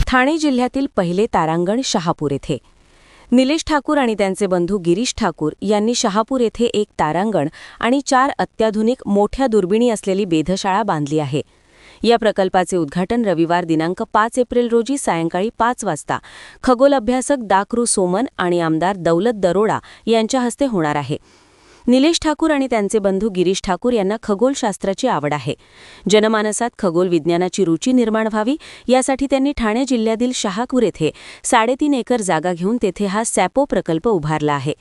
ठाणे जिल्ह्यातील पहिले तारांगण शहापूर येथे निलेश ठाकूर आणि त्यांचे बंधू गिरीश ठाकूर यांनी शहापूर येथे एक तारांगण आणि 4 अत्याधुनिक मोठ्या दुर्बिणी असलेली वेधशाळा बांधली आहे। या प्रकल्पाचे उद्घाटन रविवार दिनांक 5 एप्रिल रोजी सायंकाळी 5 वाजता खगोल अभ्यासक डॉ. सोमन आणि आमदार दौलत दरोडा यांच्या हस्ते होणार आहे। निलेश ठाकूर आणि त्यांचे बंधू गिरीश ठाकूर यांना खगोलशास्त्राची आवड आहे। जनमानसात खगोल विज्ञानाची रुची निर्माण व्हावी यासाठी त्यांनी ठाणे जिल्ह्यातील शहापूर येथे 3.5 एकर जागा घेऊन तेथे हा सॅपो प्रकल्प उभारला आहे।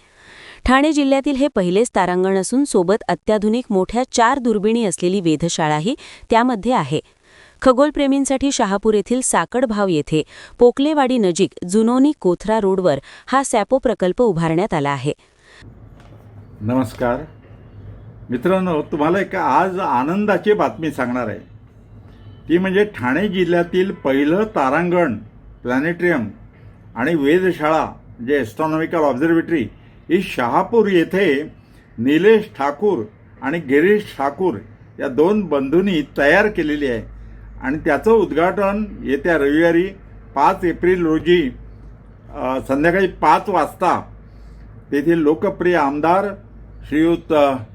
ठाणे जिल्ह्यातील हे पहिलेच तारांगण असून सोबत अत्याधुनिक मोठ्या 4 दुर्बिणी असलेली वेधशाळाही त्यामध्ये आहे। खगोलप्रेमींसाठी शहापूर येथील साकडभाव येथे पोकलेवाडी नजीक जुनोनी कोथरा रोडवर हा सॅपो प्रकल्प उभारण्यात आला आहे। नमस्कार मित्रांनो, तुम्हाला एक आज आनंदाची बातमी सांगणार आहे। ती म्हणजे ठाणे जिल्ह्यातील पहिलं तारांगण प्लॅनेटरियम आणि वेधशाळा म्हणजे ॲस्ट्रॉनॉमिकल ऑब्झर्वेटरी ही शहापूर येथे निलेश ठाकूर आणि गिरीश ठाकूर या 2 बंधूंनी तयार केलेली आहे आणि त्याचं उद्घाटन येत्या रविवारी 5 एप्रिल रोजी संध्याकाळी 5 वाजता तेथील लोकप्रिय आमदार श्रीयुत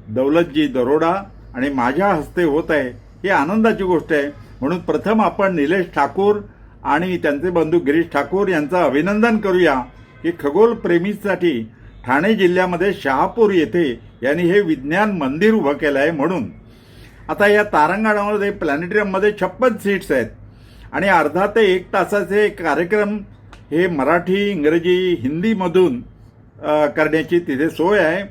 दौलतजी दरोडा आणि माझ्या हस्ते होत आहे। ही आनंदाची गोष्ट आहे। म्हणून प्रथम आपण निलेश ठाकूर आणि त्यांचे बंधू गिरीश ठाकूर यांचं अभिनंदन करूया की खगोलप्रेमीसाठी ठाणे जिल्ह्यामध्ये शहापूर येथे यांनी हे विज्ञान मंदिर उभं केलं आहे। म्हणून आता या तारांगणामध्ये प्लॅनेटरियममध्ये 56 सीट्स आहेत आणि अर्धा ते 1 तासाचे कार्यक्रम हे मराठी, इंग्रजी, हिंदीमधून करण्याची तिथे सोय आहे।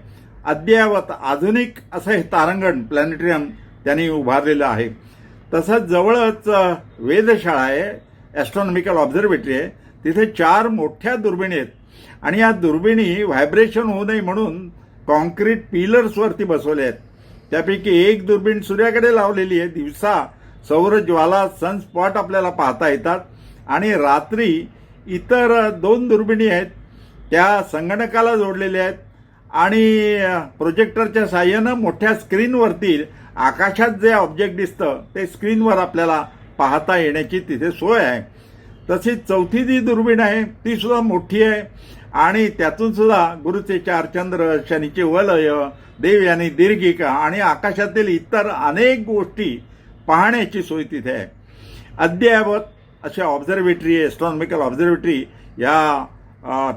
अद्ययावत आधुनिक असं हे तारांगण प्लॅनेटरियम त्यांनी उभारलेलं आहे। तसंच जवळच वेधशाळा आहे, ॲस्ट्रॉनॉमिकल ऑब्झर्वेटरी आहे। तिथे 4 मोठ्या दुर्बिणी आहेत आणि या दुर्बिणी व्हायब्रेशन होऊ नये म्हणून कॉन्क्रीट पिलर्सवरती बसवल्या आहेत। त्यापैकी एक दुर्बीण सूर्याकडे लावलेली आहे। दिवसा सौरज्वाला सनस्पॉट आपल्याला पाहता येतात आणि रात्री इतर 2 दुर्बिणी आहेत त्या संगणकाला जोडलेल्या आहेत आणि प्रोजेक्टरच्या साहाय्यानं मोठ्या स्क्रीनवरती आकाशात जे ऑब्जेक्ट दिसतं ते स्क्रीनवर आपल्याला पाहता येण्याची तिथे सोय आहे। तशीच 4थी जी दुर्बीण आहे ती सुद्धा मोठी आहे आणि त्यातून सुद्धा गुरुचे 4 चंद्र, शनीचे वलय, देवयानी दीर्घिका आणि आकाशातील इतर अनेक गोष्टी पाहण्याची सोय तिथे आहे। अद्ययावत अशा ऑब्झर्वेटरी, ॲस्ट्रॉनॉमिकल ऑब्झर्वेटरी या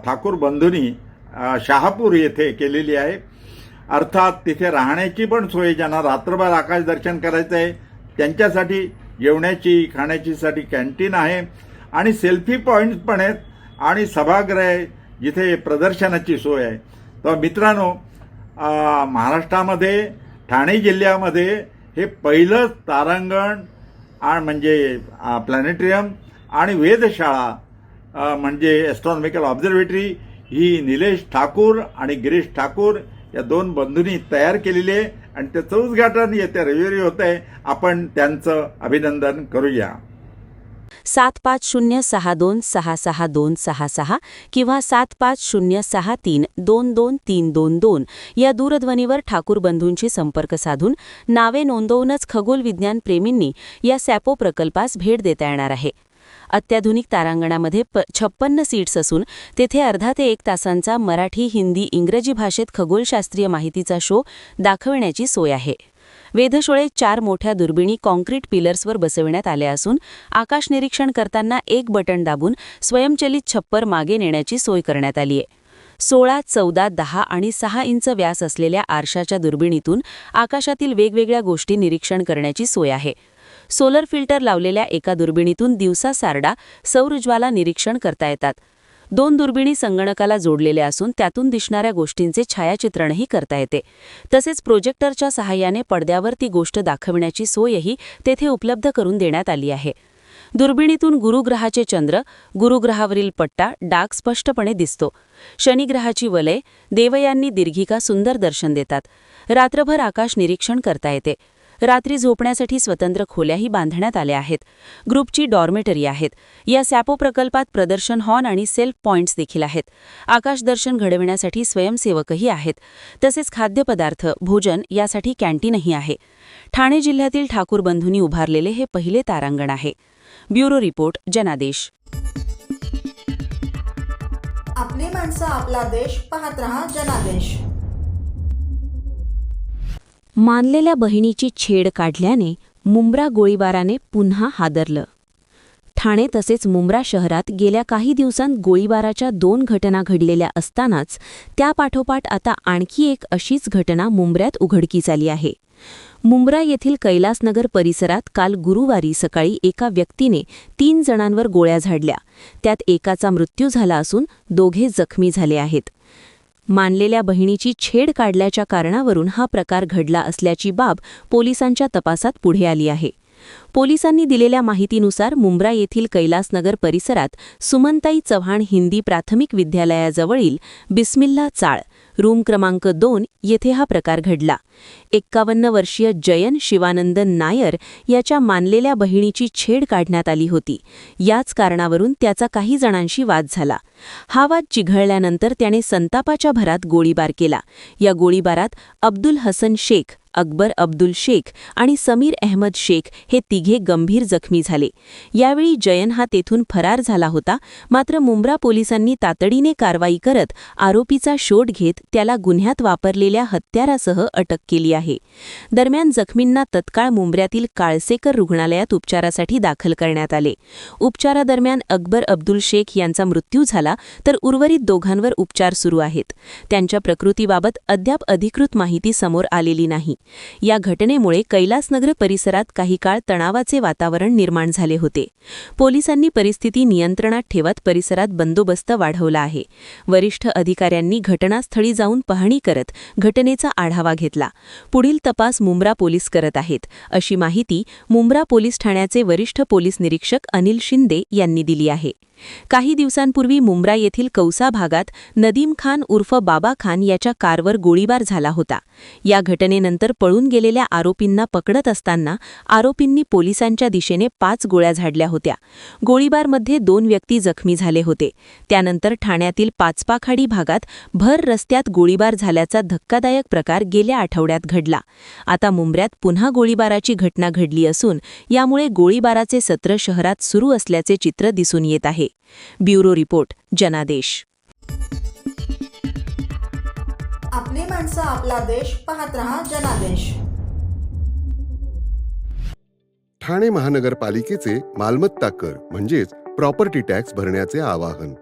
ठाकूर बंधूंनी शहापूर येथे केलेली आहे। अर्थात तिथे राहण्याची पण सोय, ज्यांना रात्रभर आकाश दर्शन करायचं आहे त्यांच्यासाठी जेवण्याची खाण्याचीसाठी कॅन्टीन आहे आणि सेल्फी पॉईंट्स पण आहेत आणि सभागृह आहे जिथे प्रदर्शनाची सोय आहे। तर मित्रांनो, महाराष्ट्रामध्ये ठाणे जिल्ह्यामध्ये हे पहिलं तारांगण म्हणजे प्लॅनेटरियम आणि वेधशाळा म्हणजे ॲस्ट्रॉनॉमिकल ऑब्झर्वेटरी ही निलेश ठाकूर आणि गिरीश ठाकूर या 2 बंधूंनी तयार केलेली आहे आणि त्याचं उद्घाटन येत्या रविवारी होत आहे। आपण त्यांचं अभिनंदन करूया। 750626626666 किंवा 7506322322 या दूरध्वनीवर ठाकूर बंधूंशी संपर्क साधून नावे नोंदवूनच खगोल विज्ञान प्रेमींनी या सॅपो प्रकल्पास भेट देता येणार आहे। अत्याधुनिक तारांगणामध्ये 56 सीट्स असून तेथे अर्धा ते 1 तासांचा मराठी, हिंदी, इंग्रजी भाषेत खगोलशास्त्रीय माहितीचा शो दाखविण्याची सोय आहे। वेधशाळेत 4 मोठ्या दुर्बिणी कॉन्क्रीट पिलर्सवर बसविण्यात आल्या असून आकाश निरीक्षण करताना एक बटन दाबून स्वयंचलित छप्पर मागे नेण्याची सोय करण्यात आली आहे। 16, 14, 10 आणि 6 इंच व्यास असलेल्या आरशाच्या दुर्बिणीतून आकाशातील वेगवेगळ्या गोष्टी निरीक्षण करण्याची सोय आहे। सोलर फिल्टर लावलेल्या एका दुर्बिणीतून दिवसा सारडा, सौरज्वाला निरीक्षण करता येतात। 2 दुर्बिणी संगणकाला जोडलेल्या असून त्यातून दिसणाऱ्या गोष्टींचे छायाचित्रणही करता येते। तसेच प्रोजेक्टरच्या सहाय्याने पडद्यावर ती गोष्ट दाखविण्याची सोयही तेथे उपलब्ध करून देण्यात आली आहे। दुर्बिणीतून गुरुग्रहाचे चंद्र, गुरुग्रहावरील पट्टा डाग स्पष्टपणे दिसतो. शनिग्रहाची वलय, देवयांनी दीर्घिका सुंदर दर्शन देतात. रात्रभर आकाश निरीक्षण करता येते. रात्री झोपण्यासाठी स्वतंत्र खोल्याही बांधण्यात आल्या आहेत. ग्रुपची डॉर्मेटरी आहेत. या सॅपो प्रकल्पात प्रदर्शन हॉल आणि सेल्फ पॉइंट्स देखील आहेत. आकाशदर्शन घडविण्यासाठी स्वयंसेवकही आहेत. तसेच खाद्यपदार्थ, भोजन यासाठी कॅन्टीनही आहे. ठाणे जिल्ह्यातील ठाकूर बंधूंनी उभारलेले हे पहिले तारांगण आहे. ब्युरो रिपोर्ट, जनादेश. आपली माणसं, आपला देश. पाहत रहा जनादेश. मानलेल्या बहिणीची छेड काढल्याने मुंब्रा गोळीबाराने पुन्हा हादरलं. ठाणे तसेच मुंब्रा शहरात गेल्या काही दिवसांत गोळीबाराच्या 2 घटना घडलेल्या असतानाच त्यापाठोपाठ आता आणखी एक अशीच घटना मुंब्र्यात उघडकीस आली आहे. मुंब्रा येथील कैलासनगर परिसरात काल गुरुवारी सकाळी एका व्यक्तीने 3 जणांवर गोळ्या झाडल्या. त्यात एकाचा मृत्यू झाला असून 2 जखमी झाले आहेत. मानलेल्या बहिणीची छेड काढल्याच्या कारणावरून हा प्रकार घडला असल्याची बाब पोलिसांच्या तपासात पुढे आली आहे. पोलिसांनी दिलेल्या माहितीनुसार मुंब्रा येथील कैलासनगर परिसरात सुमनताई चव्हाण हिंदी प्राथमिक विद्यालयाजवळील बिस्मिल्ला चाळ, रूम क्रमांक 2 येथे हा प्रकार घडला. 51 वर्षीय जयन शिवानंदन नायर याच्या मानलेल्या बहिणीची छेड काढण्यात आली होती. याच कारणावरून त्याचा काही जणांशी वाद झाला. हा वाद चिघळल्यानंतर त्याने संतापाच्या भरात गोळीबार केला. या गोळीबारात अब्दुल हसन शेख, अकबर अब्दुल शेख आणि समीर अहमद शेख हे 3 गंभीर जखमी झाले. यावेळी जयन हा तेथून फरार झाला होता. मात्र मुंब्रा पोलिसांनी तातडीने कारवाई करत आरोपीचा शोध घेत त्याला गुन्ह्यात वापरलेल्या हत्यारासह अटक केली आहे. दरम्यान जखमींना तत्काळ मुंब्र्यातील काळसेकर रुग्णालयात उपचारासाठी दाखल करण्यात आले. उपचारादरम्यान अकबर अब्दुल शेख यांचा मृत्यू झाला तर उर्वरित दोघांवर उपचार सुरू आहेत. त्यांच्या प्रकृतीबाबत अद्याप अधिकृत माहिती समोर आलेली नाही. या घटनेमुळे कैलासनगर परिसरात काही काळ तणावाचे वातावरण निर्माण झाले होते. पोलिसांनी परिस्थिती नियंत्रणात ठेवत परिसरात बंदोबस्त वाढवला आहे. वरिष्ठ अधिकाऱ्यांनी घटनास्थळी जाऊन पाहणी करत घटनेचा आढावा घेतला. पुढील तपास मुंब्रा पोलीस करत आहेत, अशी माहिती मुंब्रा पोलीस ठाण्याचे वरिष्ठ पोलीस निरीक्षक अनिल शिंदे यांनी दिली आहे. काही दिवसांपूर्वी मुंब्रा येथील कौसा भागात नदीम खान उर्फ बाबा खान याच्या कारवर गोळीबार झाला होता. या घटनेनंतर पळून गेलेल्या आरोपींना पकडत असताना आरोपींनी पोलिसांच्या दिशेने 5 गोळ्या झाडल्या होत्या. गोळीबारमध्ये 2 व्यक्ती जखमी झाले होते. त्यानंतर ठाण्यातील पाचपाखाडी भागात भर रस्त्यात गोळीबार झाल्याचा धक्कादायक प्रकार गेल्या आठवड्यात घडला. आता मुंब्र्यात पुन्हा गोळीबाराची घटना घडली असून यामुळे गोळीबाराचे सत्र शहरात सुरू असल्याचे चित्र दिसून येत आहे. ब्युरो रिपोर्ट, जनादेश. आपली माणसं, आपला देश. पाहत रहा जनादेश. ठाणे महानगरपालिकेचे मालमत्ता कर म्हणजेच प्रॉपर्टी टॅक्स भरण्याचे आवाहन.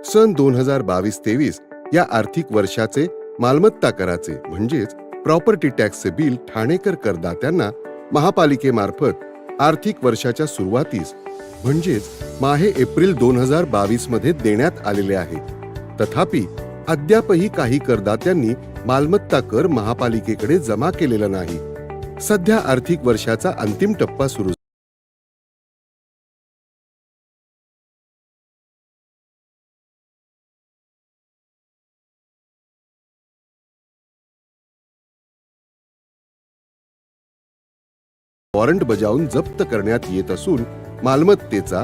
सन 2022-23 या आर्थिक वर्षाचे मालमत्ता कराचे म्हणजेच प्रॉपर्टी टॅक्सचे बिल ठाणेकर करदात्यांना महापालिकेमार्फत आर्थिक वर्षाच्या सुरुवातीस म्हणजेच माहे एप्रिल 2022 मध्ये देण्यात आलेले आहे. तथापि अद्यापही काही करदात्यांनी मालमत्ता कर महापालिकेकडे जमा केलेला नाही. सध्या आर्थिक वर्षाचा अंतिम टप्पा सुरू वॉरंट बजावून जप्त करण्यात येत असून मालमत्तेचा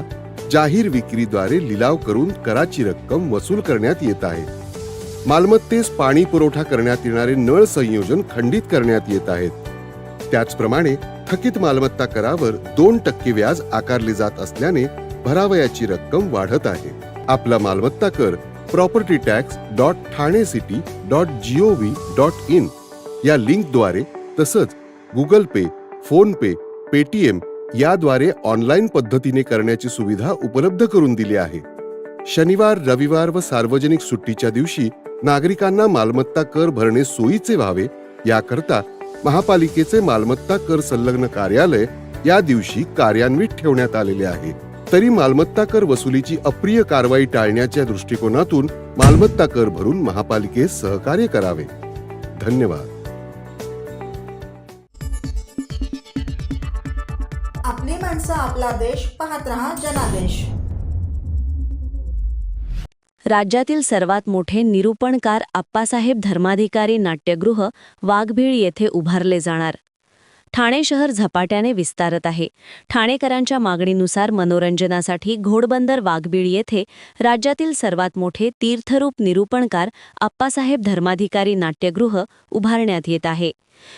जाहीर विक्रीद्वारे लिलाव करून कराची रक्कम वसूल करण्यात येत आहे. मालमत्तेस पाणी पुरवठा करण्यात येणारे नळ संयोजन खंडित करण्यात येत आहेत. त्याचप्रमाणे थकीत मालमत्ता करावर 2% व्याज आकारले जात असल्याने भरावयाची रक्कम वाढत आहे. आपला मालमत्ता कर propertytax.thanecity.gov.in या लिंकद्वारे तसंच गुगल पे, फोन पे, पेटीएम याद्वारे ऑनलाईन पद्धतीने करण्याची सुविधा उपलब्ध करून दिली आहे. शनिवार, रविवार व सार्वजनिक सुट्टीच्या दिवशी नागरिकांना मालमत्ता कर भरणे सोयीचे व्हावे याकरता महापालिकेचे मालमत्ता कर संलग्न कार्यालय या दिवशी कार्यान्वित ठेवण्यात आलेले आहे. तरी मालमत्ता कर वसुलीची अप्रिय कारवाई टाळण्याच्या दृष्टिकोनातून मालमत्ता कर भरून महापालिकेस सहकार्य करावे. धन्यवाद. आपली माणसं आपला देश पाहत रहा जनादेश. राज्यातील सर्वात मोठे निरूपणकार आप्पासाहेब धर्माधिकारी नाट्यगृह वाघबीळ येथे उभारले जाणार. ठाणे शहर झपाट्याने विस्तारत आहे. ठाणेकरांच्या मागणीनुसार मनोरंजनासाठी घोडबंदर वाघबीळ येथे राज्यातील सर्वात मोठे तीर्थरूप निरूपणकार आप्पासाहेब धर्माधिकारी नाट्यगृह उभारण्यात येत आहे.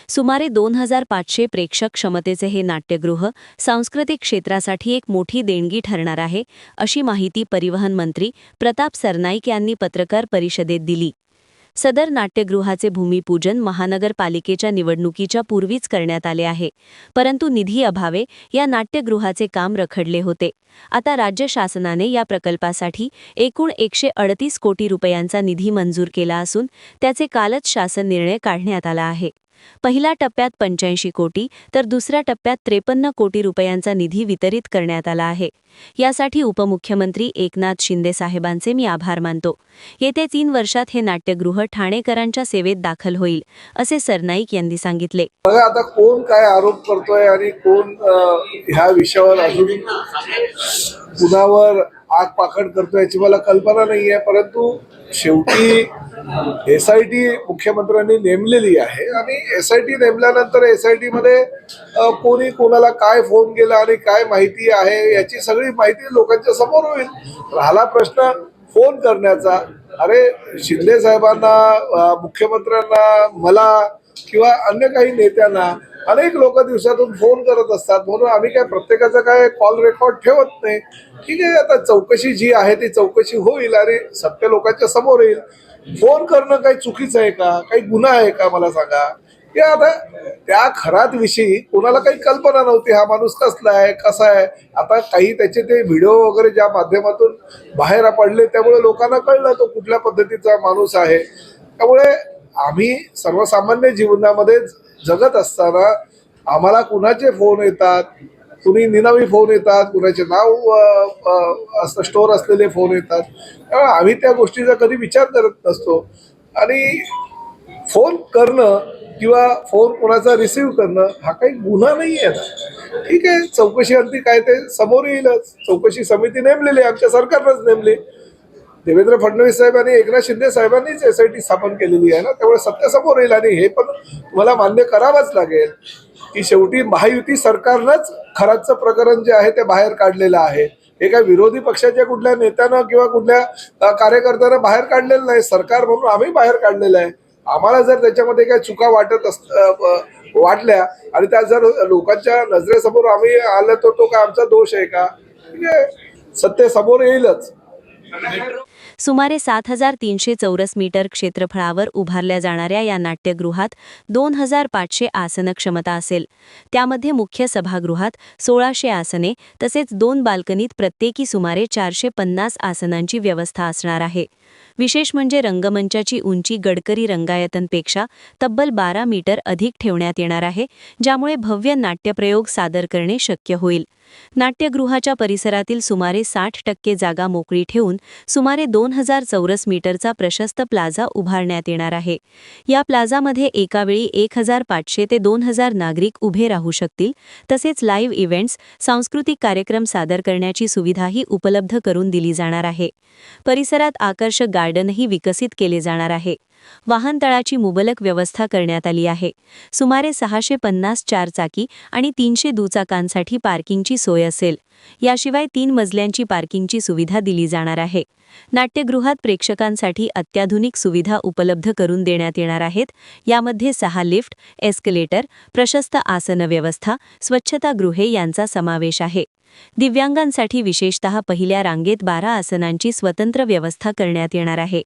सुमारे 2500 प्रेक्षक क्षमतेचे हे नाट्यगृह सांस्कृतिक क्षेत्रासाठी एक मोठी देणगी ठरणार आहे, अशी माहिती परिवहन मंत्री प्रताप सरनाईक यांनी पत्रकार परिषदेत दिली. सदर नाट्यगृहाचे भूमिपूजन महानगरपालिकेच्या निवडणुकीच्या पूर्वीच करण्यात आले आहे, परंतु निधी अभावे या नाट्यगृहाचे काम रखडले होते. आता राज्य शासनाने या प्रकल्पासाठी एकूण 138 कोटी रुपयांचा निधी मंजूर केला असून त्याचे कालच शासन निर्णय काढण्यात आला आहे. पहिल्या टप्प्यात 85 कोटी तर दुसऱ्या टप्प्यात 53 कोटी रुपयांचा निधी वितरित करण्यात आला आहे. यासाठी उपमुख्यमंत्री एकनाथ शिंदे साहेबांचे मी आभार मानतो. येत्या 3 वर्षात हे नाट्यगृह ठाणेकरांच्या सेवेत दाखल होईल, असे सरनाईक यांनी सांगितले. बघा आता कोण काय आरोप करतोय आणि कोण ह्या विषयावर अजून कुणावर आग पाखड करतोय याची मला कल्पना नाहीये, परंतु शेवटी SIT मुख्यमंत्र्यांनी नेमलेली आहे आणि SIT नेमल्यानंतर SIT मध्ये कोणी कोणाला काय फोन केला आणि काय माहिती आहे याची सगळी माहिती लोकांच्या समोर होईल. राहिला प्रश्न फोन करण्याचा, अरे शिंदे साहेबांना, मुख्यमंत्र्यांना, मला किंवा अन्य काही नेत्यांना अनेक लोक दिवसातून फोन करत असतात, म्हणून आम्ही काय प्रत्येकाचा काय कॉल रेकॉर्ड ठेवत नाही. ठीक आहे, आता चौकशी जी आहे ती चौकशी होईल आणि सत्य लोकांच्या समोर येईल. फोन करणं काही चुकीचं आहे का, काही गुन्हा आहे का मला सांगा. या आता त्या खरात विषयी कोणाला काही कल्पना नव्हती, हा माणूस कसला आहे कसा आहे. आता काही त्याचे ते व्हिडिओ वगैरे ज्या माध्यमातून बाहेर पडले त्यामुळे लोकांना कळलं तो कुठल्या पद्धतीचा माणूस आहे. त्यामुळे आम्ही सर्वसामान्य जीवनामध्ये जगत असताना आम्हाला कुणाचे फोन येतात, कुणी निनावी फोन येतात, कुणाचे नाव स्टोर असलेले फोन येतात. त्यामुळे आम्ही त्या गोष्टीचा कधी विचार करत नसतो आणि फोन करणं किंवा फोन कोणाचा रिसीव्ह करणं हा काही गुन्हा नाही आहे. ठीक आहे, चौकशी अंती काय ते समोर येईलच. चौकशी समिती नेमलेली आहे, आमच्या सरकारनंच नेमली. देवेंद्र फडणवीस साहेब आणि एकनाथ शिंदे साहेबांनीच SIT स्थापन केलेली आहे ना, त्यामुळे सत्य समोर येईल. आणि हे पण तुम्हाला मान्य करावंच लागेल की शेवटी महायुती सरकारनंच खराचं प्रकरण जे आहे ते बाहेर काढलेलं आहे. हे काय विरोधी पक्षाच्या कुठल्या नेत्यानं किंवा कुठल्या कार्यकर्त्यानं बाहेर काढलेलं नाही, सरकार म्हणून आम्ही बाहेर काढलेलं आहे. आम्हाला जर त्याच्यामध्ये काही चुका वाटल्या आणि त्या जर लोकांच्या नजरेसमोर आम्ही आलं तर तो काय आमचा दोष आहे का. ठीक आहे, सत्य समोर येईलच. सुमारे 7300 चौरस मीटर क्षेत्रफळावर उभारल्या जाणाऱ्या या नाट्यगृहात 2500 आसन क्षमता असेल. त्यामध्ये मुख्य सभागृहात 1600 आसने तसेच 2 बाल्कनीत प्रत्येकी सुमारे 450 आसनांची व्यवस्था असणार आहे. विशेष म्हणजे रंगमंचाची उंची गडकरी रंगायतनपेक्षा तब्बल 12 मीटर अधिक ठेवण्यात येणार आहे, ज्यामुळे भव्य नाट्यप्रयोग सादर करणे शक्य होईल. नाट्यगृहाच्या परिसरातील सुमारे 60% जागा मोकळी ठेवून सुमारे 2000 चौरस मीटरचा प्रशस्त प्लाझा उभारण्यात येणार आहे. या प्लाझामध्ये एकावेळी 1500 ते 2000 नागरिक उभे राहू शकतील. तसेच लाईव्ह इव्हेंट्स, सांस्कृतिक कार्यक्रम सादर करण्याची सुविधाही उपलब्ध करून दिली जाणार आहे. परिसरात आकर्षक गार्डनही विकसित केले जाणार आहे. वाहनतळाची मुबलक व्यवस्था करण्यात आली आहे. सुमारे 650 चारचाकी आणि 300 दुचाकांसाठी पार्किंगची सोय असेल. याशिवाय 3 मजल्यांची पार्किंगची सुविधा दिली जाणार आहे. नाट्यगृहात प्रेक्षकांसाठी अत्याधुनिक सुविधा उपलब्ध करून देण्यात येणार आहेत. यामध्ये 6 लिफ्ट, एस्केलेटर, प्रशस्त आसन व्यवस्था, स्वच्छतागृहे यांचा समावेश आहे. दिव्यांगांसाठी विशेषतः पहिल्या रांगेत 12 आसनांची स्वतंत्र व्यवस्था करण्यात येणार आहे.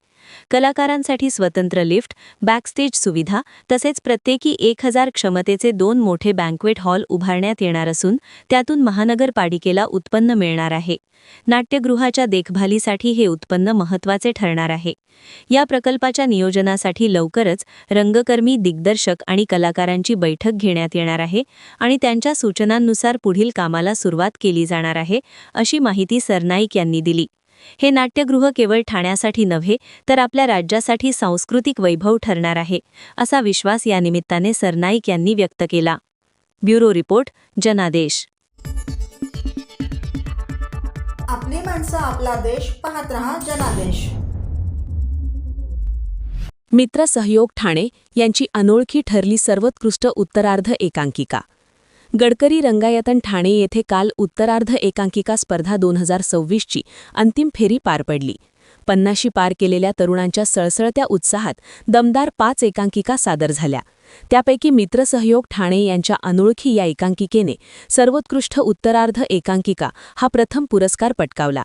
कलाकारांसाठी स्वतंत्र लिफ्ट, बॅकस्टेज सुविधा तसेच प्रत्येकी 1000 क्षमतेचे 2 मोठे बँक्वेट हॉल उभारण्यात येणार असून त्यातून महानगरपालिकेला उत्पन्न मिळणार आहे. नाट्यगृहाच्या देखभालीसाठी हे उत्पन्न महत्त्वाचे ठरणार आहे. या प्रकल्पाच्या नियोजनासाठी लवकरच रंगकर्मी, दिग्दर्शक आणि कलाकारांची बैठक घेण्यात येणार आहे आणि त्यांच्या सूचनांनुसार पुढील कामाला सुरुवात केली जाणार आहे, अशी माहिती सरनाईक यांनी दिली. हे नाट्यगृह केवळ ठाण्यासाठी नव्हे तर आपल्या राज्यासाठी सांस्कृतिक वैभव ठरणार आहे, असा विश्वास या निमित्ताने सरनाईक यांनी व्यक्त केला. ब्युरो रिपोर्ट, जनादेश. आपली माणसं आपला देश पाहत रहा जनादेश. मित्र सहयोग ठाणे यांची अनोळखी ठरली सर्वोत्कृष्ट उत्तरार्ध एकांकिका. गडकरी रंगायतन ठाणे येथे काल उत्तरार्ध एकांकिका स्पर्धा 2026ची अंतिम फेरी पार पडली. 50शी पार केलेल्या तरुणांच्या सळसळत्या उत्साहात दमदार 5 एकांकिका सादर झाल्या. त्यापैकी मित्र सहयोग ठाणे यांच्या अनोळखी या एकांकिकेने सर्वोत्कृष्ट उत्तरार्ध एकांकिका हा प्रथम पुरस्कार पटकावला.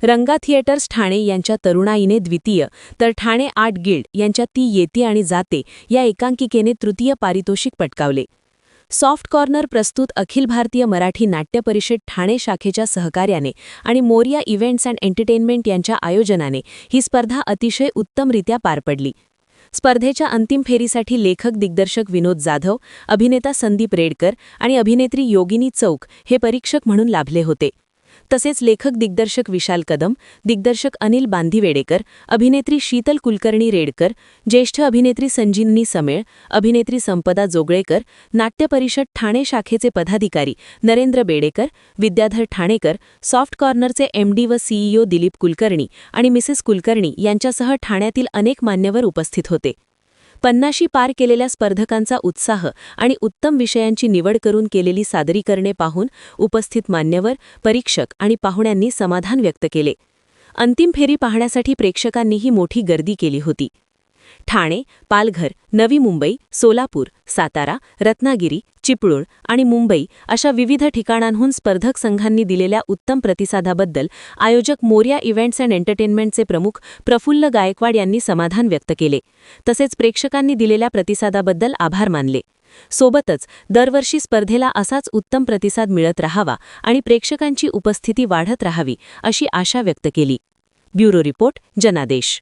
रंगा थिएटर्स ठाणे यांच्या तरुणाईने द्वितीय, तर ठाणे आर्ट गिल्ड यांच्या ती येते आणि जाते या एकांकिकेने तृतीय पारितोषिक पटकावले. सॉफ्ट कॉर्नर प्रस्तुत अखिल भारतीय मराठी नाट्य परिषद ठाणे शाखेच्या सहकार्याने आणि मोरिया इव्हेंट्स अँड एंटरटेनमेंट यांच्या आयोजनाने ही स्पर्धा अतिशय उत्तमरित्या पार पडली. स्पर्धेच्या अंतिम फेरीसाठी लेखक दिग्दर्शक विनोद जाधव, अभिनेता संदीप रेडकर आणि अभिनेत्री योगिनी चौक हे परीक्षक म्हणून लाभले होते. तसेच लेखक दिग्दर्शक विशाल कदम, दिग्दर्शक अनिल बांधिवेडेकर, अभिनेत्री शीतल कुलकर्णी रेडकर, ज्येष्ठ अभिनेत्री संजीवनी समेळ, अभिनेत्री संपदा जोगळेकर, नाट्य परिषद ठाणे शाखेचे पदाधिकारी नरेंद्र बेडेकर, विद्याधर ठाणेकर, सॉफ्ट कॉर्नरचे MD व CEO दिलीप कुलकर्णी आणि मिसेस कुलकर्णी यांच्यासह ठाण्यातील अनेक मान्यवर उपस्थित होते. 50शी पार केलेल्या स्पर्धकांचा उत्साह आणि उत्तम विषयांची निवड करून केलेली सादरीकरणे पाहून उपस्थित मान्यवर, परीक्षक आणि पाहुण्यांनी समाधान व्यक्त केले. अंतिम फेरी पाहण्यासाठी प्रेक्षकांनीही मोठी गर्दी केली होती. ठाणे, पालघर, नवी मुंबई, सोलापूर, सातारा, रत्नागिरी, चिपळूण आणि मुंबई अशा विविध ठिकाणांहून स्पर्धक संघांनी दिलेल्या उत्तम प्रतिसादाबद्दल आयोजक मोरिया इव्हेंट्स अँड एंटरटेनमेंटचे प्रमुख प्रफुल्ल गायकवाड यांनी समाधान व्यक्त केले. तसेच प्रेक्षकांनी दिलेल्या प्रतिसादाबद्दल आभार मानले. सोबतच दरवर्षी स्पर्धेला असाच उत्तम प्रतिसाद मिळत राहावा आणि प्रेक्षकांची उपस्थिती वाढत राहावी अशी आशा व्यक्त केली. ब्युरो रिपोर्ट, जनादेश.